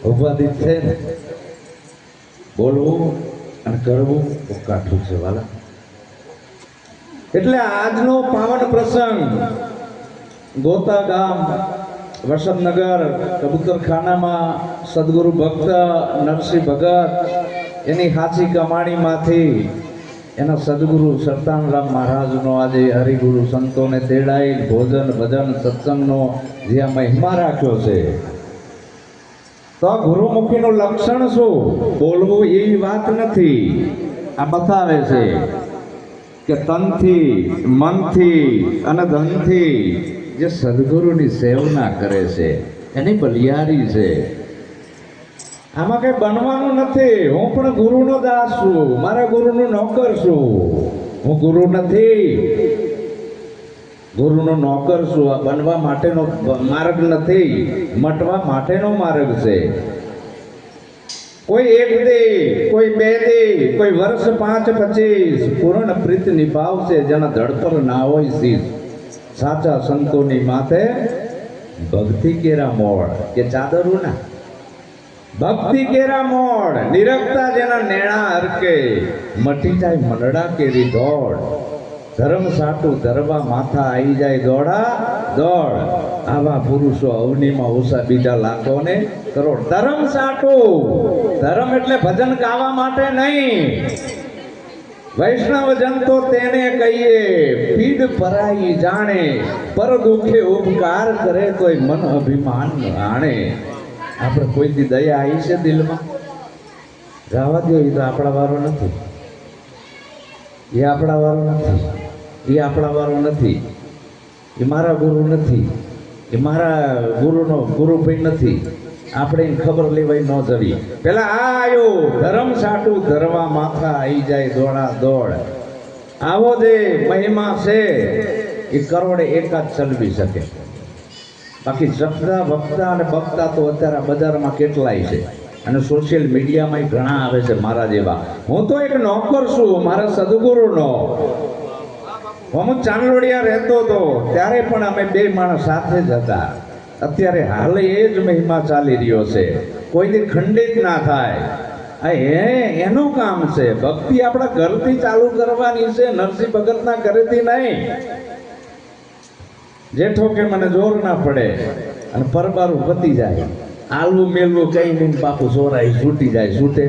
ઉપાધિ છે ને બોલવું અને કરવું કાઠું છે વાલા. એટલે આજનો પાવન પ્રસંગ ગોતા ગામ વસંતનગર કબૂતરખાનામાં સદગુરુ ભક્ત નરસિંહ ભગત એની સાચી કમાણીમાંથી એના સદગુરુ સરતાનરામ મહારાજનો આજે હરિગુરુ સંતોને તેડાઈ ભોજન ભજન સત્સંગનો જે આ મહિમા રાખ્યો છે. તો આ ગુરુમુખીનું લક્ષણ શું? બોલવું એવી વાત નથી. આ બતાવે છે કે તનથી મનથી અને ધનથી જે સદગુરુની સેવના કરે છે એની બલિયારી છે. આમાં કઈ બનવાનું નથી. હું પણ ગુરુનો દાસ છું, મારા ગુરુનું નોકર છું. હું ગુરુ નથી, ગુરુનો નોકર છું. આ બનવા માટેનો માર્ગ નથી, મટવા માટેનો માર્ગ છે. કોઈ એક દે, કોઈ બે દે, કોઈ વર્ષ 5-25 પૂર્ણ પ્રીત નિભાવશે જેના ધડ પર ના હોય શીશ. સાચા સંતોની માથે ભક્તિ કેરા મોડ કે ચાદરું ના ભક્તિ કેરા મોડ નિરખતા જેના નેણા હરકે મટી જાય મનડા કેરી દોડ. ધર્મ સાટું ધરવા માથા આવી જાય દોડા દોડ. આવા પુરુષો અવનીમાં ઓછા બીજા લાખોને કરોડ. ધર્મ સાટું, ધર્મ એટલે ભજન ગાવા માટે નહીં. વૈષ્ણવ જન તો તેને કહીએ પીડ પરાઈ જાણે, પર દુખે ઉપકાર કરે તોય મન અભિમાન આણે. આપણે કોઈથી દયા આવી છે દિલમાં? ગાવા દો, એ તો આપણા વારો નથી. એ આપણા વારો નથી. એ આપણા વારો નથી. એ મારા ગુરુ નથી. એ મારા ગુરુનો ગુરુભાઈ નથી. આપણે એને ખબર લેવાય ન જવી. પેલા આ આવ્યો ધર્મ સાટું ધરવા માથા આવી જાય દોડા દોડ. આવો જે મહિમા છે એ કરોડે એકાદ ચલવી શકે. બાકી જપતા વક્તા અને બકતા તો અત્યારે બજારમાં કેટલાય છે અને સોશિયલ મીડિયામાં ઘણા આવે છે મારા જેવા. હું તો એક નોકર છું મારા સદગુરુનો. હું ચાંદલોડિયા રહેતો હતો ત્યારે પણ અમે 2 માણસ સાથે જ હતા. અત્યારે હાલ એ જ મહિમા ચાલી રહ્યો છે. કોઈથી ખંડિત ના થાય. એનું કામ છે. ભક્તિ આપણા ઘરથી ચાલુ કરવાની છે, નરસિંહ ભગતના ઘરેથી નહીં. જેઠો કે મને જોર ના પડે અને પરબારું પતી જાય. આલવું મેલવું કઈ નહીં, બાપુ સોરાઈ છૂટી જાય છૂટે.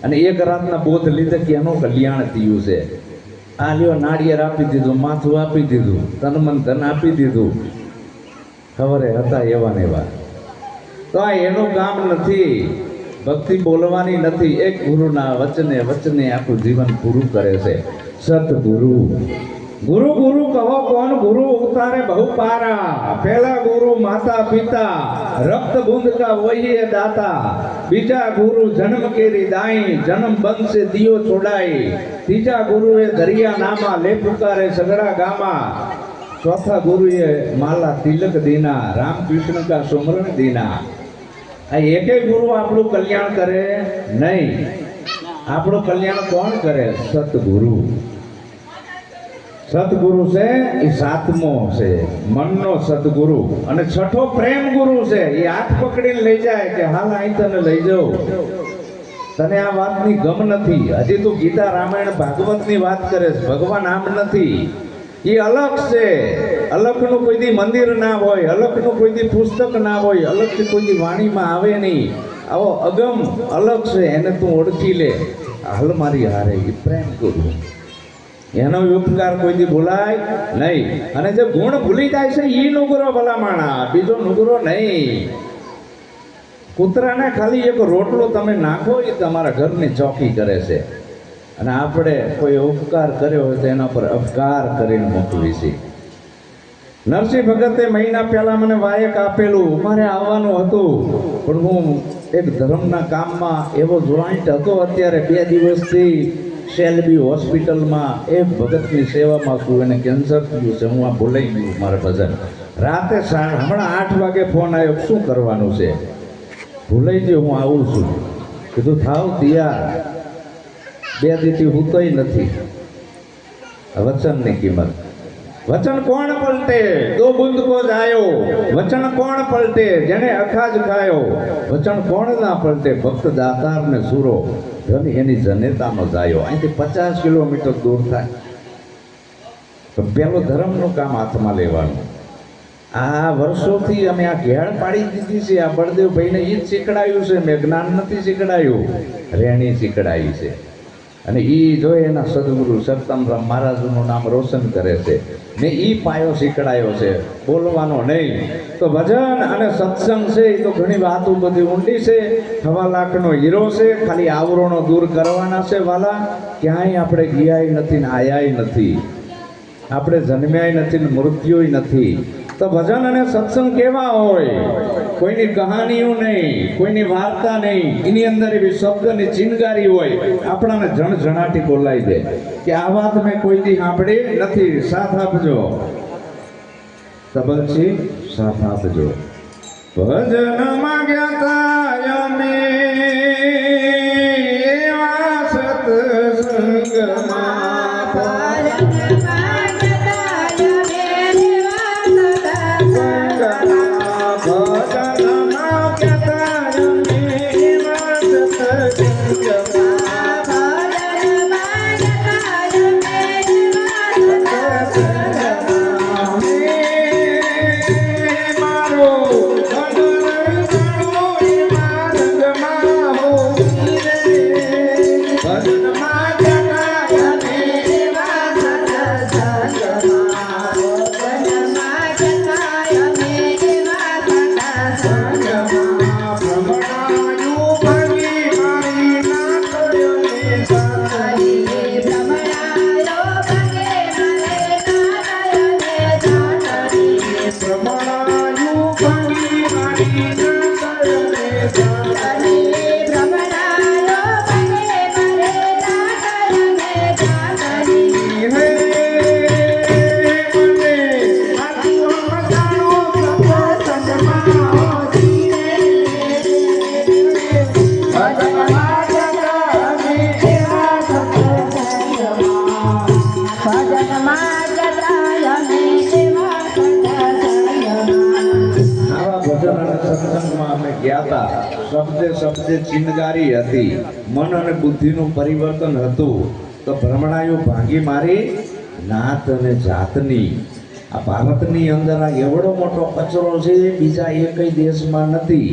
અને એક રાતના બોધ લીધે કે એનું કલ્યાણ થયું છે. આ લ્યો નાળિયેર આપી દીધું, માથું આપી દીધું, તન મન ધન આપી દીધું. ખબરે હતા એવા ને એવા. તો આ એનું કામ નથી. ભક્તિ બોલવાની નથી. એક ગુરુના વચને વચને આખું જીવન પૂરું કરે છે. સતગુરુ ગુરુ ગુરુ કહો કોણ? ગુરુ ઉતારે બહુ પારા. પહેલા ગુરુ માતા પિતા, રક્ત બુંદ કા વહીએ દાતા. બીજા ગુરુ જન્મ કેરી દાઈ, જન્મ બનશે દિયો છોડાઈ. ત્રીજા ગુરુએ દરિયા નામા, લે પુકારે સગડા ગામા. ચોથા ગુરુએ માલા તિલક દીના, રામ કૃષ્ણ કા સુમરણ દીના. આ એકે ગુરુ આપણું કલ્યાણ કરે નહીં. આપણું કલ્યાણ કોણ કરે? સતગુરુ. સતગુરુ છે એ 7મો છે, મનનો સતગુરુ. અને 6ઠો પ્રેમ ગુરુ છે. એ હાથ પકડીને લઈ જાય કે હાલ અહીં તને લઈ જાઉં. તને આ વાતની ગમ નથી. હજી તું ગીતા રામાયણ ભાગવતની વાત કરે છે. ભગવાન આમ નથી. એ અલગ છે. અલગનું કોઈ દી મંદિર ના હોય, અલગનું કોઈ દી પુસ્તક ના હોય, અલગથી કોઈ દી વાણીમાં આવે નહીં. આવો અગમ અલગ છે. એને તું ઓળખી લે. હાલ મારી હારે. એ પ્રેમ ગુરુ. એનો ઉપકાર કોઈ દી ભૂલાય નહીં. અને જે ગુણ ભૂલી જાય છે એ નુગરો ભલામણા, બીજો નુગરો નહીં. કૂતરાને ખાલી એક રોટલો તમે નાખો એ તમારા ઘરની ચોકી કરે છે. અને આપણે કોઈ ઉપકાર કર્યો હોય તો એના પર અપકાર કરીને મોકલી છે. નરસિંહ ભગતે મહિના પહેલા મને વાયક આપેલું. મારે આવવાનું હતું પણ હું એક ધર્મના કામમાં એવો જોઈન્ટ હતો. અત્યારે 2 દિવસથી શેલબી હોસ્પિટલમાં એ ભગતની સેવામાં છું. એને કેન્સર થયું છે. હું આ ભૂલાઈ ગયું મારા ભજન. રાતે હમણાં 8 વાગે ફોન આવ્યો, શું કરવાનું છે? ભૂલાઈ ગયો, હું આવું છું. કીધું થાવ તૈયાર. 2 દીથી હું તોય નથી. વચનની કિંમત. वचन कौन पलटे, दो बूंद को जायो। वचन कौन पलटे, जेने अखाज खायो। वचन कौन ना पलटे, भक्त दातार ने सूरो धन एनी जनेता नो जायो। અહીંથી 50 કિલોમીટર દૂર થાય તો પેલો ધર્મનું કામ હાથમાં લેવાનું. આ વર્ષોથી અમે આ ઘેડ પાડી દીધી છે. આ બળદેવભાઈને ઈ જ શીખડાયું છે, મેં જ્ઞાન નથી શીખડાયું, રેણી શીખડાવી છે. અને ઈ જોઈ એના સદગુરુ સત્તમરામ મહારાજનું નામ રોશન કરે છે. ને ઈ પાયો શીખડાયો છે, બોલવાનો નહીં. તો ભજન અને સત્સંગ છે એ તો ઘણી વાતો બધી ઊંડી છે. 1.25 લાખનો હીરો છે, ખાલી આવરણો દૂર કરવાના છે વાલા. ક્યાંય આપણે ગયાય નથી ને આયાય નથી, આપણે જન્મ્યાય નથી ને મૃત્યુય નથી. તો ભજન અને સત્સંગ કેવા હોય? કોઈની કહાનીઓ નહીં, કોઈની વાર્તા નહીં, એની અંદર એવી શબ્દની ચિનગારી હોય, આપણાને જણજણાટી બોલાવી દે કે આ વાત મેં કોઈથી સાંભળી નથી. સાથ આપજો તબલજી, સાથ આપજો. ભજન માંગ્યા અમે એવા સત્સંગમાં શબ્દે શબ્દે ચિનગારી હતી, મન અને બુદ્ધિનું પરિવર્તન હતું. તો ભ્રમણાયું ભાંગી મારી નાત અને જાતની. આ ભારતની અંદર આ એવડો મોટો કચરો છે, બીજા એકય દેશમાં નથી.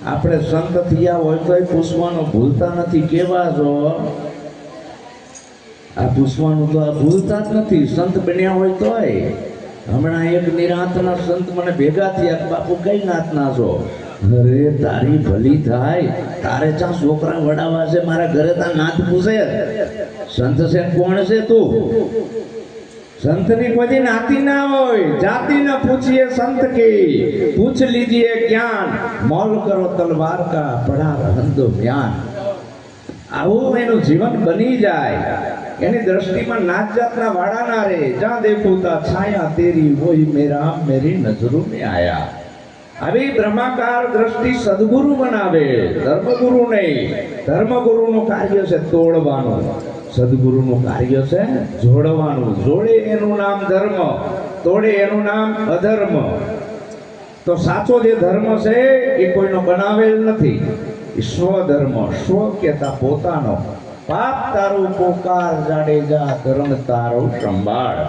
આપણે સંત થયા હોય તો પૂછવાનું ભૂલતા નથી. કેવા છો? આ પૂછવાનું તો આ ભૂલતા જ નથી. સંત બન્યા હોય તોય. હમણાં એક નિરાંતના સંત મને ભેગા થયા, બાપુ કઈ નાતના છો? અરે તારી ભલી થાય, તારે ચા છોકરા વડાવા છે, મારા ઘરે તા નાત પૂછે. સંત છે કોણ છે તું? સંતની કોઈ નાતી ના હોય, જાતિ ન પૂછીએ સંત की, पूछ लीजिए ज्ञान, मौल करो तलवार का, पड़ा रहंदो ज्ञान. આવું એનું જીવન બની જાય. એની દ્રષ્ટિમાં નાત જાતના વાડા ના રહે. જ્યાં દેખું તા છાયા તેરી, વોહી મેરા મેરી નજરો में आया. આવી બ્રહ્માકાર દ્રષ્ટિ સદગુરુ બનાવે, ધર્મગુરુ નહીં. ધર્મગુરુનું કાર્ય છે તોડવાનું, સદગુરુનું કાર્ય છે જોડવાનું. જોડે એનું નામ ધર્મ, તોડે એનું નામ અધર્મ. તો સાચો જે ધર્મ છે એ કોઈનો બનાવેલ નથી. એ સ્વધર્મ, સ્વ કહેતા પોતાનો. પાપ તારું પોકાર જાડેજા, ધર્મ તારો સંભાળ.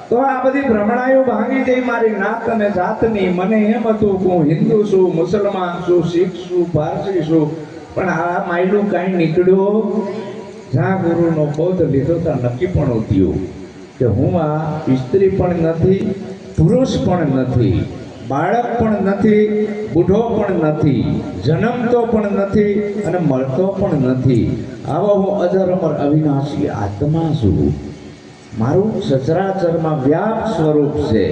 તો આ બધી ભ્રમણાયું ભાંગી જઈ મારી નાત અને જાતની. મને એમ હતું કે હું હિન્દુ છું, મુસલમાન છું, શીખ છું, પારસી છું. પણ આ માયલું કાંઈ નીકળ્યું. જ્યાં ગુરુનો બોધ લીધો ત્યાં નક્કી પણ થયું કે હું આ સ્ત્રી પણ નથી, પુરુષ પણ નથી, બાળક પણ નથી, બુઢો પણ નથી, જન્મતો પણ નથી અને મળતો પણ નથી. આવો હું અજરમર અવિનાશી આત્મા છું. મારું સચરાચરમાં વ્યાપ સ્વરૂપ છે.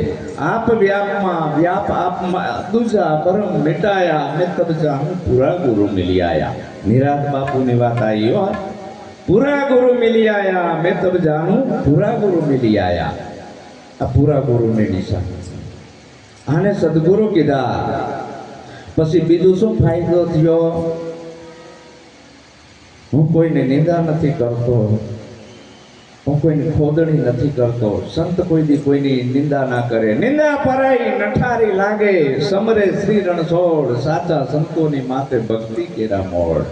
આપ વ્યાપમાં વ્યાપ આપમાં દૂજા પરમ મિટાયા, મેં તબ જાણું પૂરા ગુરુ મિલી આયા. નિરાત બાપુની વાત આવી હો. પૂરા ગુરુ મિલી આયા, મેં તબ જાણું પૂરા ગુરુ મિલી આયા. આ પૂરા ગુરુની નિશાની. આને સદગુરુ કીધા. પછી બીજું શું ફાયદો થયો? હું કોઈને નિંદા નથી કરતો, હું કોઈની ખોદણી નથી કરતો. સંત કોઈ દી કોઈની નિંદા ના કરે. નિંદા પરાઈ નઠારી લાગે, સમરે શ્રી રણછોડ, સાચા સંતોની માથે ભક્તિ કેરા મોડ.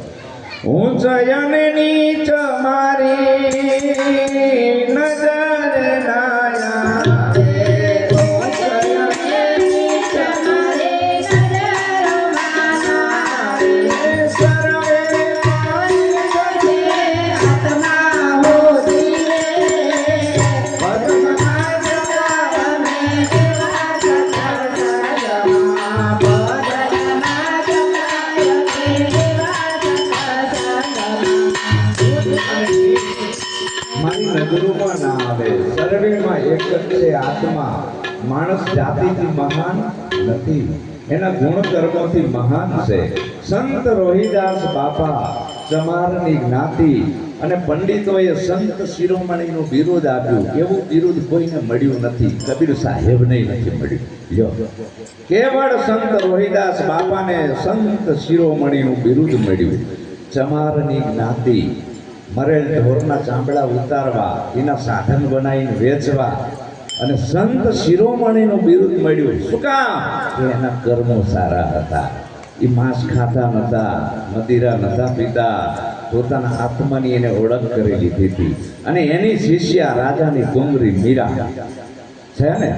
ઊંચ અને નીચ મારી નજર નાયા, મારી નજરોમાં ના આવે. સર્વેમાં એક જ છે આત્મા. માણસ જાતિથી મહાન નથી, એના ગુણ કર્મોથી મહાન છે. સંત રોહિદાસ બાપા ચમારની જ્ઞાતિ અને પંડિતોએ સંત શિરોમણીનું બિરુદ આપ્યું. એવું બિરુદ કોઈને મળ્યું નથી. કબીર સાહેબને નથી મળ્યું. લ્યો, કેવળ સંત રોહિદાસ બાપાને સંત શિરોમણીનું બિરુદ મળ્યું. ચમારની જ્ઞાતિ, મરેલ ઢોરના ચામડા ઉતારવા, એના સાધન બનાવીને વેચવા, અને સંત શિરોમણીનું બિરુદ મળ્યું. શું કામ? કે એના કર્મો સારા હતા. એ માંસ ખાતા નતા, મદિરા નતા પીતા, પોતાના આત્માની એને ઓળખ કરી લીધી હતી. અને એની શિષ્યા રાજાની કુંવરી મીરા છે ને,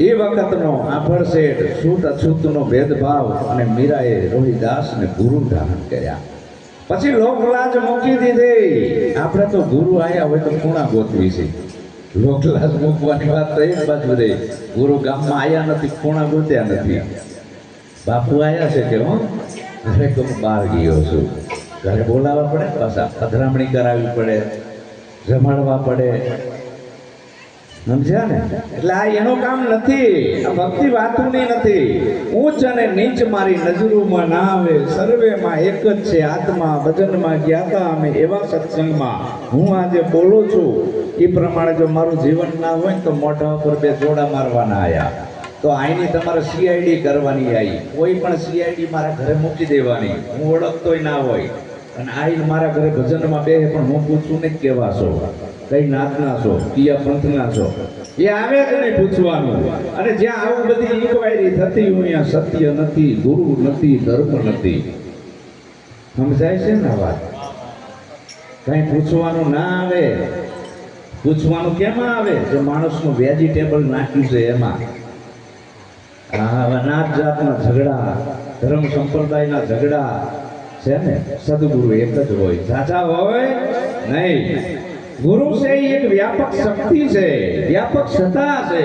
એ વખતનો આભળ શેઠ છૂટ અછૂતનો ભેદભાવ, અને મીરાએ રોહિદાસને ગુરુ ધારણ કર્યા. પછી લોકલાજ મૂકી દીધી. આપણે તો ગુરુ આયા હોય તો ખૂણા ગોતવી છે. લોકલાજ મૂકવાની વાત તો એક બાજુ રહી. ગુરુ ગામમાં આયા નથી, ખૂણા ગોત્યા નથી. બાપુ આયા છે કે હું ઘરે તો બહાર ગયો છું. ઘરે બોલાવવા પડે, પાછા પધરામણી કરાવવી પડે, જમાડવા પડે. સમજ્યા ને? એટલે આ એનું કામ નથી. આ ભક્તિ વાતુની નથી. ઊંચ અને નીચ મારી નજરોમાં ના આવે. સર્વેમાં એક જ છે આત્મા. ભજનમાં ગયા હતા અમે એવા સત્સંગમાં. હું આજે બોલું છું એ પ્રમાણે જો મારું જીવન ના હોય તો મોઢા ઉપર બે જોડા મારવાના આયા. તો આઈની તમારે સીઆઈડી કરવાની આવી. કોઈ પણ સીઆઈડી મારા ઘરે મૂકી દેવાની. હું ઓળખતોય ના હોય અને આઈ મારા ઘરે ભજનમાં બે, પણ હું પૂછું ને કેવા છો, કઈ નાતના છો, કયા પંથના છો, એ આવે જ નહીં પૂછવાનું. અને જ્યાં આવું બધી ઇન્ક્વાયરી થતી હોય ત્યાં સત્ય નથી, ગુરુ નથી, ધર્મ નથી. સમજાય છે ને વાત? કઈ પૂછવાનું ના આવે. પૂછવાનું કેમાં આવે? જે માણસનું વેજીટેબલ નાખ્યું છે એમાં. નાત જાતના ઝઘડા, ધર્મ સંપ્રદાયના ઝઘડા છે ને, સદગુરુ એક જ હોય, સાચા હોય નહીં. ગુરુ છે એ એક વ્યાપક શક્તિ છે, વ્યાપક સત્તા છે.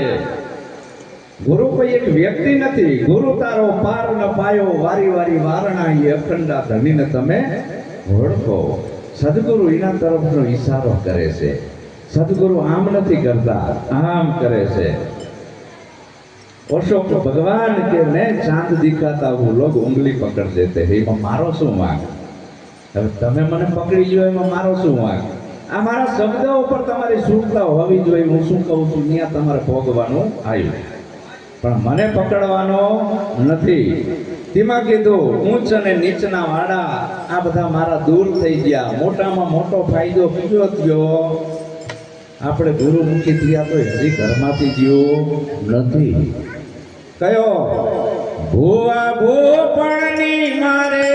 ગુરુ કોઈ એક વ્યક્તિ નથી. ગુરુ તારો પાર ન પાયો, વારી વારી વારણા એ અખંડા ધણીને તમે ઓળખો. સદગુરુ એના તરફનો ઈશારો કરે છે. સદગુરુ આમ નથી કરતા, આમ કરે છે. अशोक भगवान के मैं चांद दिखाता हूँ, लोग उंगली पकड़ देते हैं. एમાં મારો શું વાંક? હવે તમે મને પકડી લ્યો એમાં મારો શું વાંક? આ મારા શબ્દ ઉપર તમારી સૂક્તા હોવી જોઈએ. હું શું કહું છું ત્યાં તમારે ભોગવાનું આવ્યું, પણ મને પકડવાનો નથી. તેમાં કીધું ઊંચ અને નીચના વાડા આ બધા મારા દૂર થઈ ગયા. મોટામાં મોટો ફાયદો કયો થયો? આપણે ગુરુમુખી થયા તો હજી ઘરમાંથી ગયો નથી. કયો? ભૂવા ભૂપણની મારે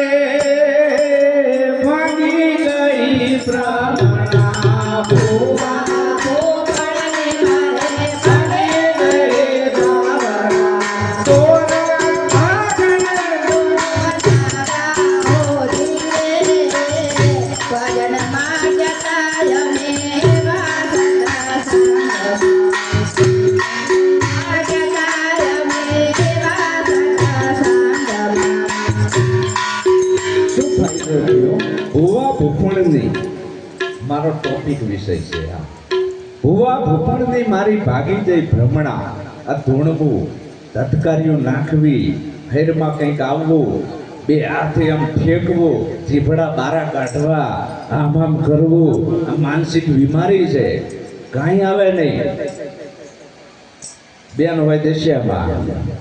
ભાગી ગઈ પ્રાણા. ભૂવા ભૂપણની મારે ભાગી ગઈ પ્રાણા. તોરા ભાગને ભજનમાં જતા ભૂવા ભૂપણની મારો ટોપિક વિષય છે. ભૂવા ભૂપણની મારી ભાગી જઈ ભ્રમણા. આ ધૂણવું, ધટકારીઓ નાખવી, ફેરમાં કંઈક આવવું, બે હાથે આમ ફેંકવું, જીભડા બારા કાઢવા, આમ આમ કરવું, આ માનસિક બીમારી છે. કાંઈ આવે નહીં. બેન હોય દેશિયામાં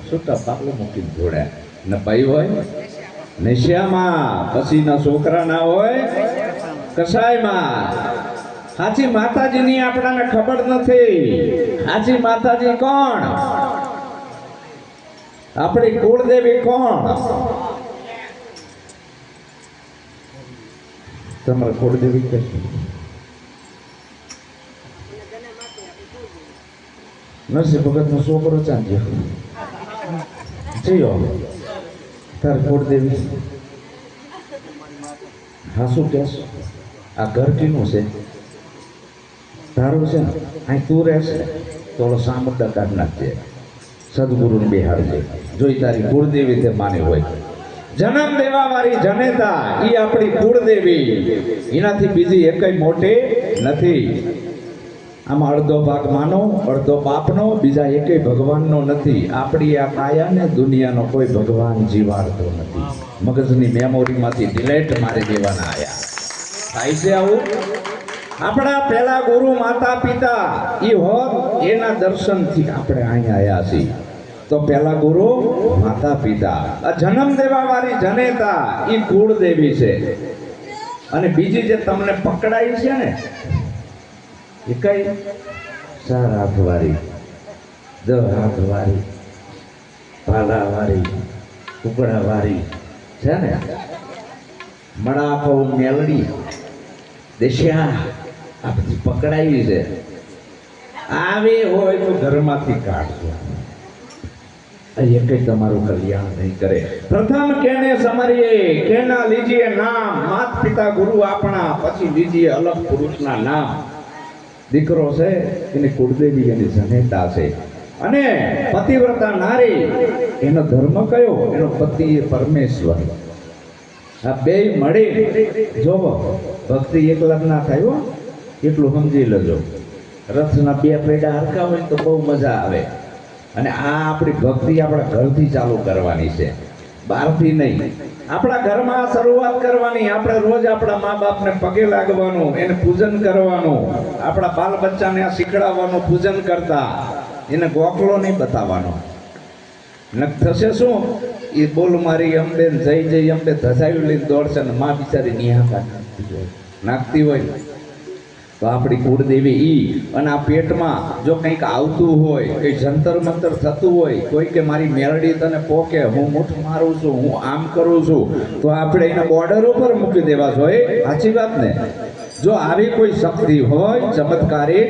છૂટા પાકલું મૂકીને જોડ્યા, ને ભાઈ હોય નશિયામાં, પછીના છોકરા ના હોય કસાયમાં. સાચી માતાજીની આપણાને ખબર નથી. સાચી માતાજી કોણ? આપણી કુળદેવી કોણ? તમારા કુળદેવી કે નરસિંહ ભગત નો છોકરો ચાંદ્યો જયો તાર કુળદેવી હા શું કેસ? આ ઘર કીનું છે? તારું છે ને? અહીં તું રહેશે થોડો સામર્થ્ય કાઢ નાખજે, સદગુરુને બિહાડજે, જોઈ તારી કુળદેવી તે માની હોય. જન્મ દેવા વાળી જનેતા એ આપણી કુળદેવી, એનાથી બીજી એકય મોટી નથી. આમાં અડધો ભાગ માનો, અડધો બાપનો, બીજા એકેય ભગવાનનો નથી. આપણી આ કાયાને દુનિયાનો કોઈ ભગવાન જીવાડતો નથી. મગજની મેમોરીમાંથી ડિલેટ મારી દેવાના આયા. થાય છે આવું? આપણા પહેલા ગુરુ માતા પિતા એ હોત એના દર્શનથી આપણે અહીંયા આવ્યા છીએ. તો પહેલા ગુરુ માતા પિતા, આ જન્મ દેવા વાળી જનેતા એ કુળદેવી છે. અને બીજી જે તમને પકડાઈ છે ને એ કઈ? 4 હાથવાળી, 10 હાથવાળી, ભાલાવાળી, ટુકડાવાળી છે ને, મડાકો મેલડી દેશ્યા આ બધી પકડાવી છે. આવે હોય તો ઘરમાંથી કાઢજો, એ કઈ તમારું કલ્યાણ નહીં કરે. પ્રથમ કેને સમરીએ, કેના લીજીએ નામ, માત પિતા ગુરુ આપણા, પછી લીજીએ અલગ પુરુષના નામ. દીકરો છે એની કુળદેવી એની જનેતા છે. અને પતિવ્રતા નારી એનો ધર્મ કયો? એનો પતિ એ પરમેશ્વર. આ બે મળી જોવો, ભક્તિ એકલા ના થાય હો, એટલું સમજી લેજો. રથના 2 પૈડા હરખા હોય તો બહુ મજા આવે. અને આ આપણી ભક્તિ આપણા ઘરથી ચાલુ કરવાની છે, બહારથી નહીં. આપણા ઘરમાં શરૂઆત કરવાની. આપણે રોજ આપણા મા બાપને પગે લાગવાનું, એને પૂજન કરવાનું, આપણા બાલ બચ્ચાને આ શીખડાવવાનું પૂજન કરતા. એને ગોખલો નહીં બતાવવાનો. ન થશે શું? એ બોલ મારી અંબે જય જય અંબે ધસાયું લઈને દોડશે ને માં બિચારી નિહાકા નાખતી હોય. તો આપણી કુળદેવી ઈ. અને આ પેટમાં જો કંઈક આવતું હોય, કંઈક જંતર મંતર થતું હોય, કોઈ કે મારી મેલડી તને પોકે, હું મુઠ મારું છું, હું આમ કરું છું, તો આપણે એના બોર્ડર ઉપર મૂકી દેવા જોઈએ. સાચી વાત ને? જો આવી કોઈ શક્તિ હોય ચમત્કારી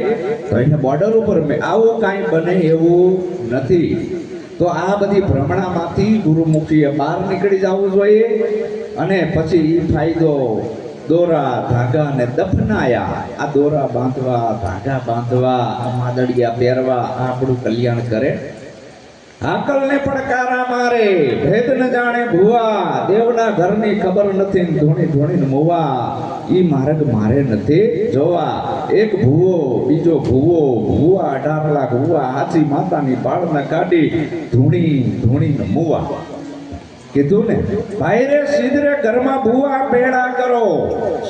તો એને બોર્ડર ઉપર આવું કાંઈ બને એવું નથી. તો આ બધી ભ્રમણામાંથી ગુરુમુખીએ બહાર નીકળી જવું જોઈએ. અને પછી એ ફાયદો દોરા ધાગા ને દફનાયા. આ દોરા બાંધવા, ધાગા બાંધવા, માદડિયા પહેરવા, આ આપણું કલ્યાણ કરે. આકલને પડકારા મારે, ભેદ ન જાણે ભુવા, દેવના ઘરની ખબર નથી, ધોણી ધોણીને મુવા. ઈ માર્ગ મારે નથી જોવા. એક ભૂવો બીજો ભૂવો, ભૂવા 18 લાખ ભૂવા, હાચી માતાની બાળના કાઢી ધૂણી ધૂણીને મુવા. કીધું ને ભાઈ રે સિદ્ધ રે ઘરમાં ભૂવા પેડા કરો,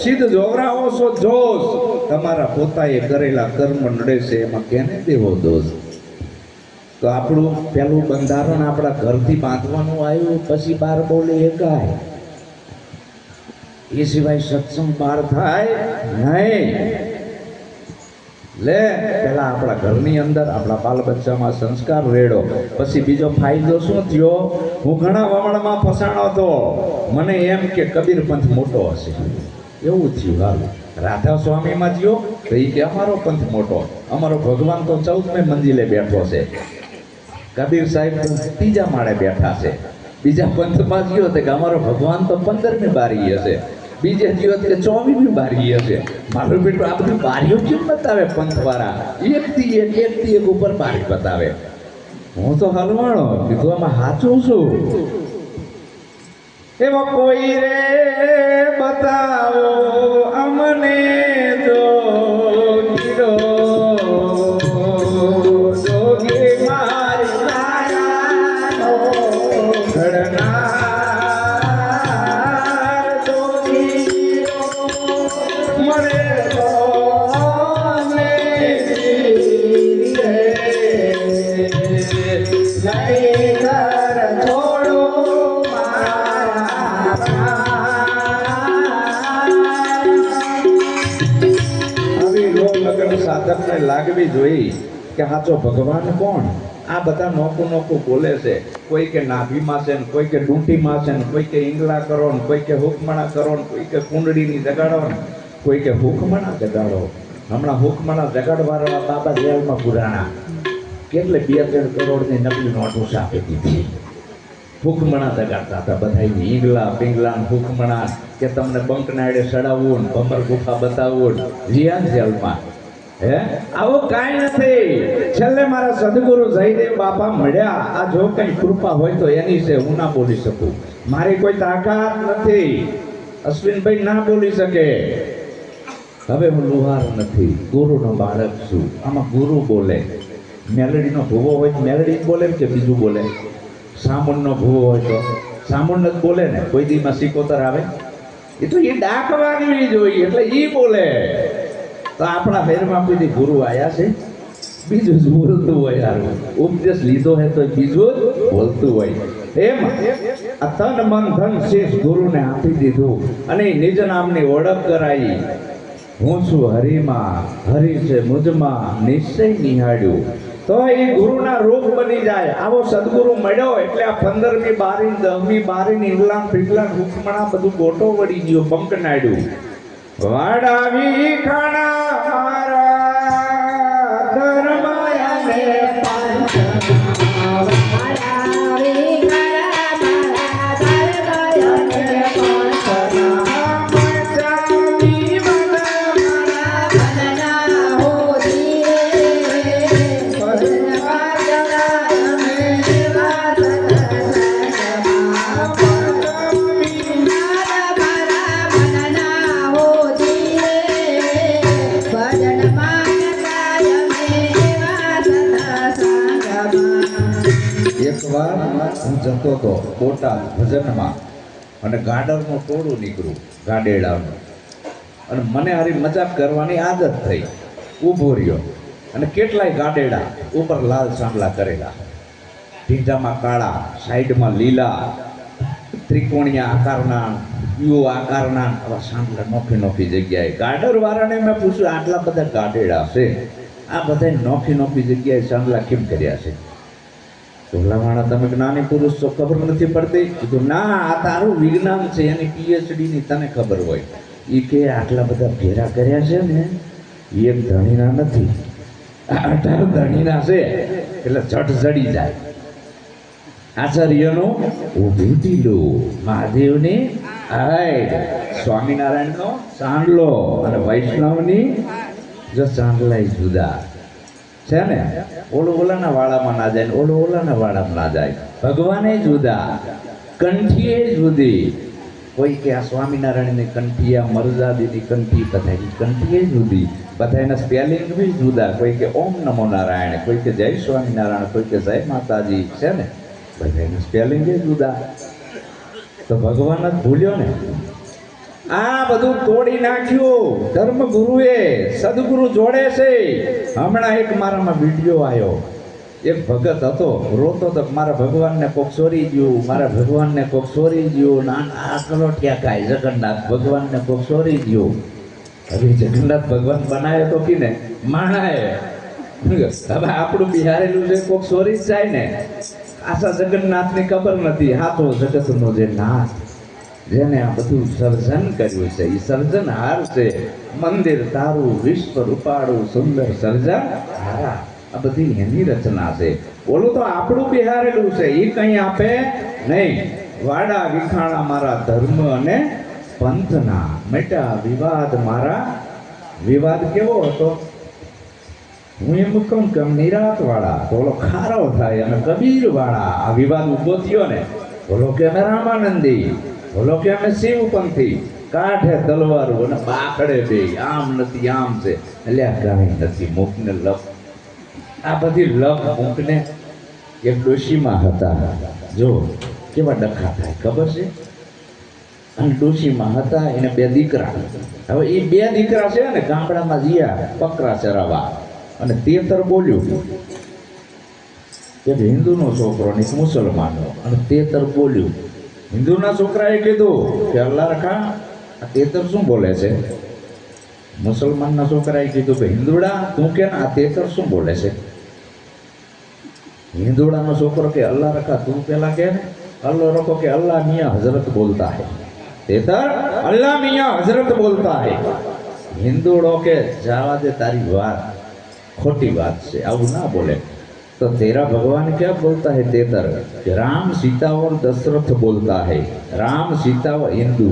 સિદ્ધ જોવરાઓ છો જોશ, તમારા પોતાએ કરેલા કર્મ નડે છે એમાં કેને દેવો દોષ. તો આપણું પેલું બંધારણ આપણા ઘરથી બાંધવાનું આવ્યું, પછી બહાર બોલે એકાય. એ સિવાય સત્સંગ બહાર થાય નહીં. લે પેલા આપણા ઘરની અંદર આપણા બાલ બચ્ચામાં સંસ્કાર રેડો. પછી બીજો ફાયદો શું થયો? હું ઘણા વમણમાં ફસાણો હતો, મને એમ કે કબીર પંથ મોટો હશે, એવું થયું. હાલ રાધા સ્વામીમાં થયો તો એ કે અમારો પંથ મોટો, અમારો ભગવાન તો 14મે મંજિલે બેઠો છે, કબીર સાહેબ 3જા માળે બેઠા છે. બીજા પંથમાં થયો તો કે અમારો ભગવાન તો 15મી બારી હશે, બીજે થયો કે 24મી બારી હશે. મારું બેટું આ બધું બારીઓ કેમ બતાવે પંથવાળા? એકથી એક ઉપર બારી બતાવે. હું તો હલવાણો કીધું આમાં સાચું છું. એવો કોઈ રે બતાવો અમને જો ગીરો જોગી મારી માયાનો ઘડનાર જોગી મળે તો અમને નહીં ઘર છોડો મારા સાધકને લાગવી જોઈએ કે સાચો ભગવાન કોણ. આ બધા નોખું નોખું બોલે છે, કોઈ કે નાભીમાં છે ને કોઈ કે ડૂંટીમાં છે ને કોઈ કે ઈંગલા કરો ને કોઈ કે હુકમણા કરો ને કોઈ કે કુંડળીની જગાડો ને કોઈ કે હુકમણા જગાડો. હમણાં હુકમણા જગાડવાળા બાબા જેલમાં પુરાણા કેટલે 2-3 કરોડની નકલી નોટો આપી દીધી. હુકમણા જગાડતા હતા બધા ઈંગલા પિંગલા હુકમણા કે તમને બંકનાડે ચડાવવું ને ભમર ગુફા બતાવવું જીયાન જેલમાં. હે આવો કાંઈ નથી. છેલ્લે મારા સદગુરુ જયદેવ બાપા મળ્યા. આ જો કઈ કૃપા હોય તો એની છે, હું ના બોલી શકું. મારી કોઈ તાકાત નથી. અશ્વિનભાઈ ના બોલી શકે. હવે હું લુહાર નથી, ગુરુનો બાળક છું. આમાં ગુરુ બોલે. મેલડીનો ભૂવો હોય તો મેલડી જ બોલે કે બીજું બોલે? સામુંડનો ભૂવો હોય તો સામુંડ જ બોલે ને. કોઈ દીમાં સિકોતર આવે એ તો એ ડાક વાગવી જોઈએ એટલે એ બોલે. તો આપણા ફેરમાં કોઈ ગુરુ આયા છે, બીજું જ બોલતું હોય. યાર ઉપદેશ લીધો હે તો બીજું જ બોલતું હોય. એમ આ તન મન ધન શેષ ગુરુને આપી દીધું અને નિજ નામની ઓળખ કરાઈ. હું છું હરિમાં, હરિ છે મુજમાં, નિશ્ચય નિહાળ્યું. તો એ ગુરુના રૂપ બની જાય. આવો સદગુરુ મળ્યો એટલે આ 15મી બારી 10મી બારી ઇંગલામ પિંગલામ હુકમણા બધું ગોટો વળી ગયો, બંક નાડ્યું. વાડાવી ખાણા મારા ધર્માયાને હું જતો હતો બોટાદ ભજનમાં અને ગાડરનું ટોળું નીકળ્યું ગાડેડાનું. અને મને હારી મજાક કરવાની આદત થઈ. ઊભો રહ્યો અને કેટલાય ગાડેડા ઉપર લાલ સાંભળા કરેલા, ઢીંઢામાં કાળા, સાઈડમાં લીલા, ત્રિકોણીય આકારના, યુ આકારના આવા સાંભળા નોખી નોખી જગ્યાએ. ગાડર વાળાને મેં પૂછ્યું આટલા બધા ગાડેડા છે, આ બધા નોખી નોખી જગ્યાએ સાંભળા કેમ કર્યા છે? માણા તમે જ્ઞાની પુરુષ તો ખબર નથી પડતી. કીધું ના, આ તારું વિજ્ઞાન છે, એની PhD ની તને ખબર હોય. એ કે આટલા બધા ભેરા કર્યા છે ને એક ધણીના નથી, 18 ધણીના છે એટલે ઝટ જડી જાય. આચાર્યનો ઊભી ટીલો, મહાદેવની હાઈડ, સ્વામિનારાયણનો ચાંદલો અને વૈષ્ણવની જો ચાંદલાય જુદા છે ને. ઓલું ઓલાના વાળામાં ના જાય ને ઓલું ઓલાના વાળામાં ના જાય. ભગવાને જુદા, કંઠીએ જુદી. કોઈ કે આ સ્વામિનારાયણની કંઠી, આ મરજાદીની કંઠી, બધાની કંઠીએ જુદી, બધાના સ્પેલિંગ બી જુદા. કોઈ કે ઓમ નમો નારાયણ, કોઈ કે જય સ્વામિનારાયણ, કોઈ કે જય માતાજી છે ને. બધાના સ્પેલિંગ જુદા. તો ભગવાન જ ભૂલ્યો ને. આ બધું તોડી નાખ્યું ધર્મગુરુએ. સદગુરુ જોડે છે. હમણાં એક મારામાં વિડીયો આવ્યો, એક ભગત હતો, રોતો તો મારા ભગવાનને કોક ચોરી ગયું, મારા ભગવાનને કોક ચોરી ગયું. આ કલોટિયા કાય જગન્નાથ ભગવાનને કોક ચોરી ગયું. હવે જગન્નાથ ભગવાન બનાવે તો કીને માણાએ. હવે આપણું બિહારેલું છે કોક ચોરી જ જાય ને. આશા જગન્નાથની ખબર નથી. હાથો જગતનો જે નાથ, જેને આ બધું સર્જન કર્યું છે એ સર્જનહાર છે. મંદિર તારું, વિશ્વ રૂપાળું સુંદર સર્જન હારા. આ બધી એની રચના છે. ઓલું તો આપણું બિહારેલું છે, એ કંઈ આપે નહીં. વાડા વિખાણા મારા ધર્મ અને પંથના, મેટા વિવાદ મારા. વિવાદ કેવો હતો? હું એમ કહું કે નિરાત વાળા તો ઓલો ખારો થાય અને કબીર વાળા આ વિવાદ ઉભો થયો ને. ઓલો કે અમે રામાનંદી, ઓલો કે અમે શિવપંથી, કાંઠે તલવારું અને બાકડે બે, આમ નથી આમ છે. એટલે આ કાંઈ નથી, મૂકને લપ. આ બધી લપ મૂકને. એક ડોશીમાં હતા, જો કેવા ડખા થાય ખબર છે. અને ડોશીમાં હતા એને 2 દીકરા. હવે એ 2 દીકરા છે ને ગામડામાં જીયા બકરા ચરાવવા. અને 13 બોલ્યું કે હિન્દુનો છોકરો ને મુસલમાનનો. અને 13 બોલ્યું. હિન્દુના છોકરાએ કીધું કે અલ્લાહ રખા આ 13 શું બોલે છે? મુસલમાનના છોકરાએ કીધું કે હિન્દુડા તું કે આ તેતર શું બોલે છે? हिंदुड़ा छोकरो के अल्लाह रखा तू पेला के अल्लाह रखो के अल्लाह मियाँ हजरत बोलता है। तेतर अल्लाह मियाँ हजरत बोलता है। हिंदुड़ो के जावा दे तारी बात खोटी बात से अब ना बोले तो तेरा भगवान क्या बोलता है? तेतर राम सीता और दशरथ बोलता है। राम सीता और हिंदू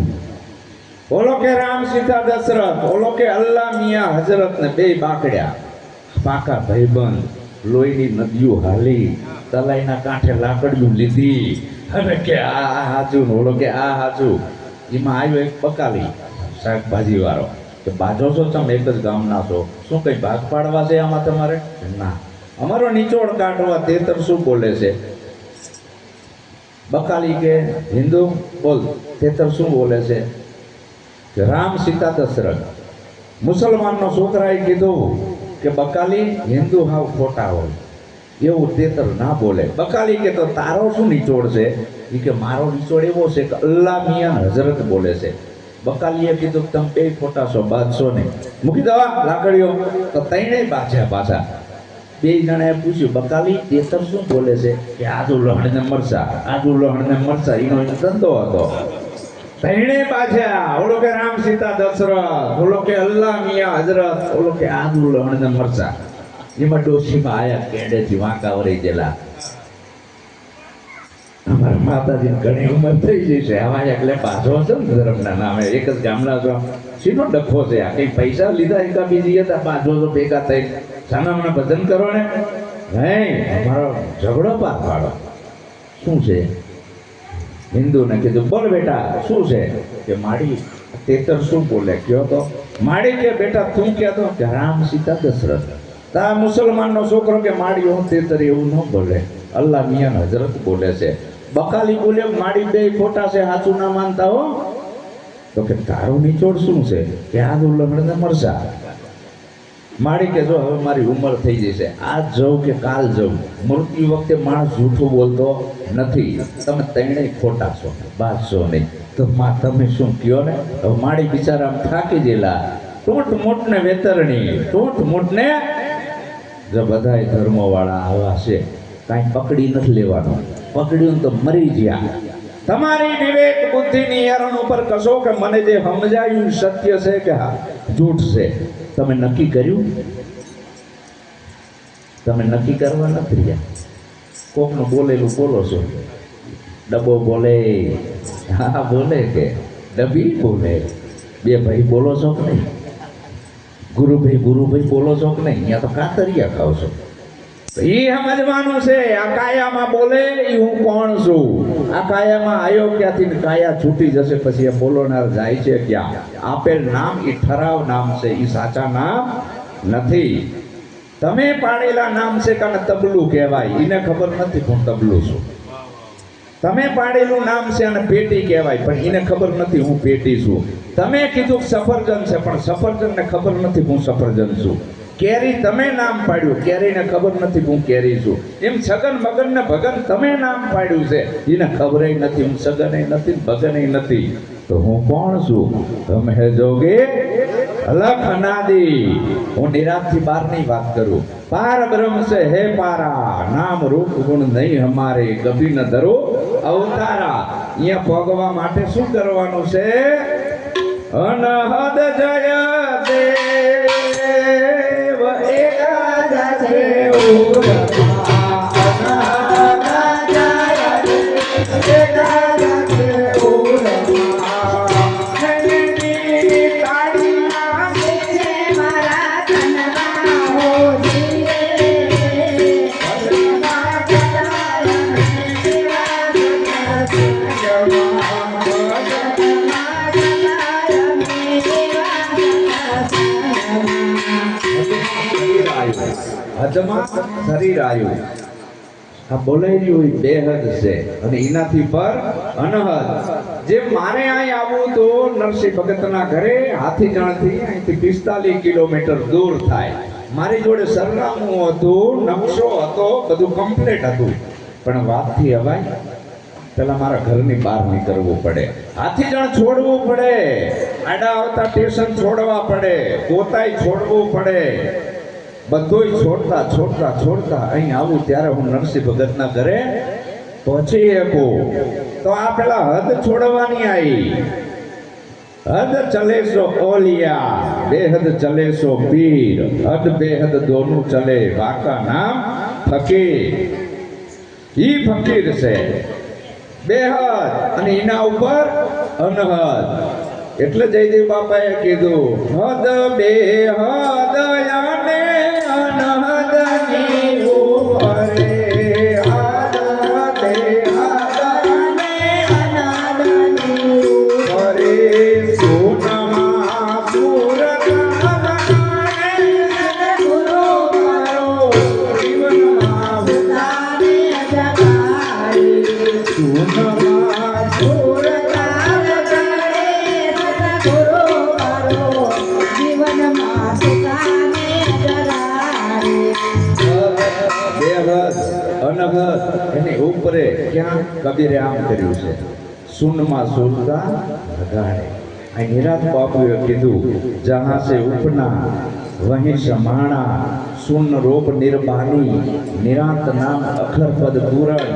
बोलो के राम सीता दशरथ बोलो के अल्लाह मियाँ हजरत ने बे बाकड्या पाका भाईबंध लोहीनी नदियों हाली तलाईना कांठे लाकड़ियों लीधी अरे के आ हाजू बोलो के आ हाजू एमां आव्यो एक बकाली शाकभाजी वाळो के बाजो छो तमे एक ज गामना छो शुं कई भाग पाडवा छे आमां तमारे? ना अमारो निचोड़ काढवा तेतर शुं बोले छे? बकाली के हिंदू बोल तेतर शुं बोले छे? के राम सीता दशरथ। मुसलमाननो छोकराए कीधुं के बकाली हिंदू हाव खोटा हो एवं तेतर ना बोले। बकाली के तो तारो शू निचोड़ से ई के मारो निचोड़ एवो छे के अल्लाह मियाँ हजरत बोले छे। बकालीए कीधुं तम बे खोटा छो बादशो ने मूकी दवा लाकड़ियो तो तईने बाज्या पाछा। बे जणाए पूछ्युं बकाली तेतर शू बोले छे? के आजू लहण ने मरचा आजू लहण ने मरचा एनो धंधो हतो। तईने पाछा ओलो के राम सीता दशरथ ओलो के अल्लाह मियाँ हजरत ओलो के आदू लहण ने मरचा एमां डोशीमां आया केडेथी वांका वरी गेला। अमारा माताजी घणी उंमर थई गई छे आवा एकले बाजो छे ने धर्मना नामे एक ज गामना छो सीनो डखो छे आ कई पैसा लीधा एका बीजी હતા बाजो तो भेगा થઈ સાનામના ભજન કરો ને હે અમારો ઝઘડો પાર પાડો શું છે? हिंदू ने कीधु बोल बेटा शू है कि माड़ी तेतर शू बोले क्यों तो माड़ी के बेटा तू क्या तो कि राम सीता दशरथ। ता मुसलमान नो छोकरो के माड़ी हूँ तेतर एवं न बोले अल्लाह मियाँ हजरत बोले से। बकाली बोले माड़ी बे खोटा से हाथू ना मानता हो तो के तारो निचोड़ शू है कि आज लहण ने मरचा। माड़ी के जो हवे मारी उमर थई जशे आज जाऊं के काल जाऊं मृत्यु वखते माणस झूठું बोलतो નથી તમે તણે ખોટા છો બાદશો નહીં તો માં તમે શું કયો ને હવે માડી બિચારા થાકી ગયેલા ટોટ મોટને વેતરણી ટોટ મોટને જો બધાય ધર્મવાળા આવા છે કાંઈ પકડી નથી લેવાનો પકડ્યું તો મરી ગયા। તમારી વિવેક બુદ્ધિની હરણ ઉપર કશો કે મને જે સમજાયું સત્ય છે કે હા झूठ છે તમે નક્કી કર્યું? તમે નક્કી કરવા નથી રહ્યા કોકનું બોલેલું બોલો છો ડબ્બો બોલે હા બોલે કે ડબ્બી બોલે બે ભાઈ બોલો છો કે નહીં? ગુરુભાઈ બોલો છો કે નહીં? અહીંયા તો કાતરિયા ખાવ છો એ સમજવાનું છે। આ કાયામાં બોલે એ હું કોણ છું આ કાયામાં આયો ક્યાંથી ને કાયા છૂટી જશે પછી એ બોલનાર જાય છે ક્યાં? આપેલ નામ એ ઠરાવ નામ છે એ સાચા નામ નથી। તમે પાડેલા નામ છે કાને તબલું કહેવાય એને ખબર નથી હું તબલું છું। તમે પાડેલું નામ છે અને પેટી કહેવાય પણ એને ખબર નથી હું પેટી છું। તમે કીધું સફરજન છે પણ સફરજનને ખબર નથી હું સફરજન છું। केरी तमे नाम पाड्યું केरीने खबर નથી હું કેરી છું એમ છગન મગન ને ભગન તમે નામ પાડ્યું છે એને ખબર નથી હું સગન નથી ભગન નથી તો હું કોણ છું? તમે હે જોગે अलख अनादि હું નિરાંતથી બહારની વાત કરું। પાર બ્રહ્મ से है पारा नाम रूप गुण नहीं हमारे कभी न धरो अवतारा। અહીંયા ભોગવા માટે શું કરવાનું છે? અનહદ જય દેવ એકાદશે ઉર્ધ્વા અનહદ જય દેવ એકાદશે ઉર્ધ્વા હદમાં શરીર આવ્યું આ બોલાઈ રહ્યું બેહદ છે અને એનાથી પર અનહદ। જે મારે અહીં આવવું તો નરસિંહ ભગતના ઘરે હાથીજણથી અહીંથી 45 કિલોમીટર દૂર થાય। મારી જોડે સરનામું હતું નકશો હતો બધું કમ્પ્લીટ હતું પણ વાતથી હવાય પેલા મારા ઘરની બહાર નીકળવું પડે હાથીજણ છોડવું પડે આડા આવતા સ્ટેશન છોડવા પડે, પોતાય છોડવું પડે, બધુંય છોડતા અહીં આવું ત્યારે હું નરસિંહ ભગતના ઘરે પહોંચી શકું. તો આ પેલા હદ છોડવાની આવી. હદ ચલે સો ઓલિયા, બેહદ ચલે સો પીર, હદ બેહદ દોનું ચલે, વાકા નામ ફકીર. ઈ ફકીર છે બેહદ, અને એના ઉપર અનહદ. એટલે જયદેવ બાપાએ કીધું હદ બેહદ અને અનહદની ઉપરે, હદ બેહદ અને અનહદની ઉપરે, સોનામાં સુરત વગાડે સદગુરુ મારો, જીવનમાં ઉતારે જગાડી. સોનામાં સુરત વગાડે સદગુરુ મારો, જીવનમાં સુતાને જગાડી. બેહદ અનહદ એની ઉપરે ક્યાં કબીરે આમ કર્યું છે, સુનમાં સુરતા વગાડે. આ નિરાત બાપુએ કીધું જહાં સે ઉપના વहीं સમાણા, સુન રોપ નિર્બાની, નિરાંત નામ અખર પદ પૂરણ,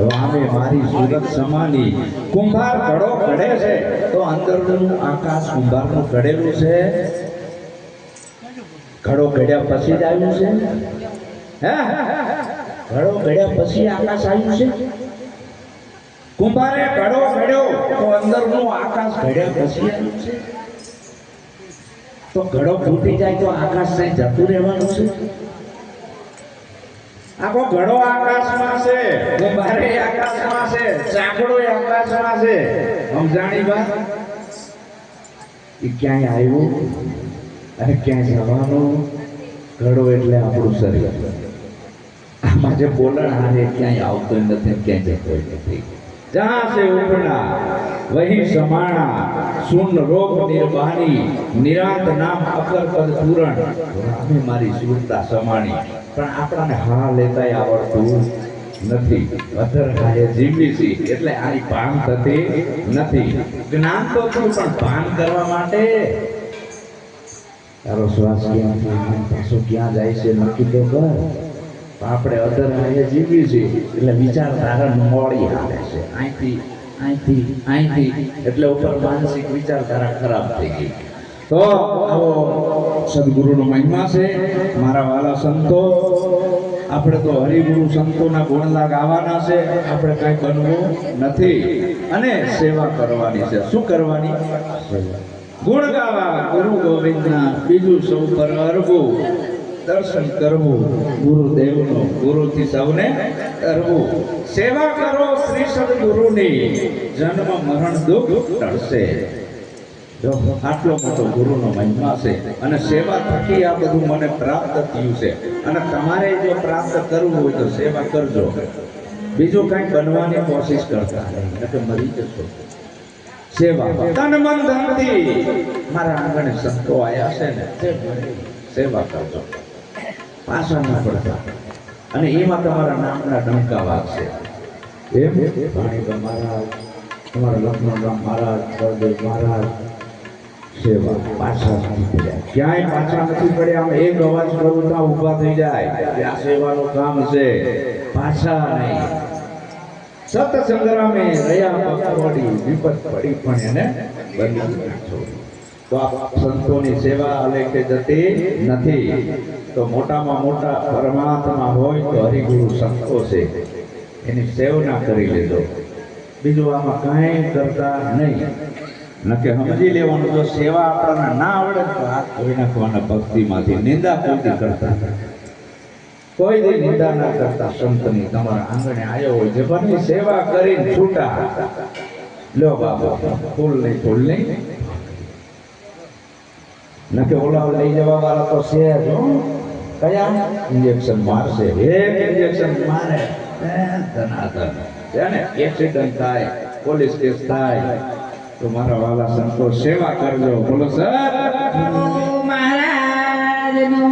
વામે મારી સુરત સમાની. કુંભાર ઘડો ઘડે છે તો અંદરનું આકાશ કુંભારનું ઘડેલું છે. ઘડો ઘડ્યા પછી જ આવ્યું છે, હે ઘડો ઘડ્યા પછી આકાશ આવ્યું છે. કુંભારે ઘડો ઘડ્યો તો અંદરનું આકાશ ઘડ્યા પછી આવ્યું છે. તો ઘડો ફૂટી જાય તો આકાશ ને જતું રહેવાનું છે. આખો ઘડો આકાશમાં છે, કુંભારે આકાશમાં છે, ચાકડો આકાશમાં છે. સમજાણી વાત? એ ક્યાંય આવ્યું અને ક્યાંય જવાનું. ઘડો એટલે આપણું શરીર. આમાં જે બોલણ હારે ક્યાંય આવતો નથી, ક્યાંય જતો નથી. जहाँ से उपना वही समाना, सुन रोग निर्वाणी, निरांत नाम अकर पद पूरण, रामे मारी સુરતા સમાણી. પણ આપણાને હા લેતાય આવડતું નથી. અધર હારે જીવી છે એટલે આની ભાન થતી નથી. જ્ઞાન તો થયું પણ ભાન કરવા માટે તારો શ્વાસ ક્યાંથી પાછો ક્યાં જાય છે નક્કી તો કર. આપણે અધર હારે જીવી છે એટલે વિચારધારા મોડી આવે છે, અહીંથી એટલે ઉપર માનસિક વિચારધારા ખરાબ થઈ ગઈ. તો આવો સદગુરુનો મહિમા છે. મારા વાલા સંતો, આપણે તો હરિગુરુ સંતોના ગુણલા ગાવાના છે, આપણે કાંઈ બનવું નથી અને સેવા કરવાની છે. શું કરવાની? ગુણ ગાવા ગુરુ ગોવિંદના, બીજું સૌ પર અરવું, દર્શન કરવું ગુરુદેવનું, ગુરુથી સૌને કરવું. સેવા કરો શ્રી સદગુરુની, જન્મ મરણ દુઃખ ટળશે. જો આટલો મોટો ગુરુનો મહિમા છે અને સેવા થકી આ બધું મને પ્રાપ્ત થયું છે. અને તમારે જો પ્રાપ્ત કરવું હોય તો સેવા કરજો. બીજું કંઈક બનવાની કોશિશ કરતા નહીં, એટલે મરી જશો. સેવા તન મન ધનથી. મારા આંગણે સંતો આવ્યા છે ને, સેવા કરજો, પાછા ના પડતા. અને એમાં તમારા નામના ડંકા વાગશે. એમ ભાણીબા મહારાજ, તમારા લખનૌરામ મહારાજ, બળદેવ મહારાજ, સેવા પાછા નથી પડ્યા. ક્યાંય પાછા નથી પડ્યા. આમ એક અવાજ કરું તો ઊભા થઈ જાય કે આ સેવાનું કામ છે. પાછા નહીં. સત સંગ્રામે રહ્યા પકડી, વિપત પડી પણ એને બંધી ના છોડી. તો આ સંતોની સેવા અલેખે જતી નથી. તો મોટામાં મોટા પરમાત્મા હોય તો હરિગુરુ સંતો છે, એની સેવના કરી લેજો. બીજું આમાં કાંઈ કરતા નહીં. નકે સમજી લેવાનું, જો સેવા આપણને ના આવડે તો હાથ ધોઈ નાખવાના ભક્તિમાંથી. નિંદા કોઈથી કરતા, કોઈ દી નિંદા ના કરતા. સંતની તમારા આંગણે આવ્યો હોય, જબરની સેવા કરીને છૂટા લ્યો બાબા, ફૂલ નહીં નકે ઓલા લઈ જવા વાળા તો છે જ. કયા ઇન્જેક્શન મારશે? એક ઇન્જેક્શન મારે ધનાધન છે ને, એક્સિડન્ટ થાય, પોલીસ કેસ થાય. તો મારા વાલા સંતો સેવા કરજો. બોલો સર મહારાજ નો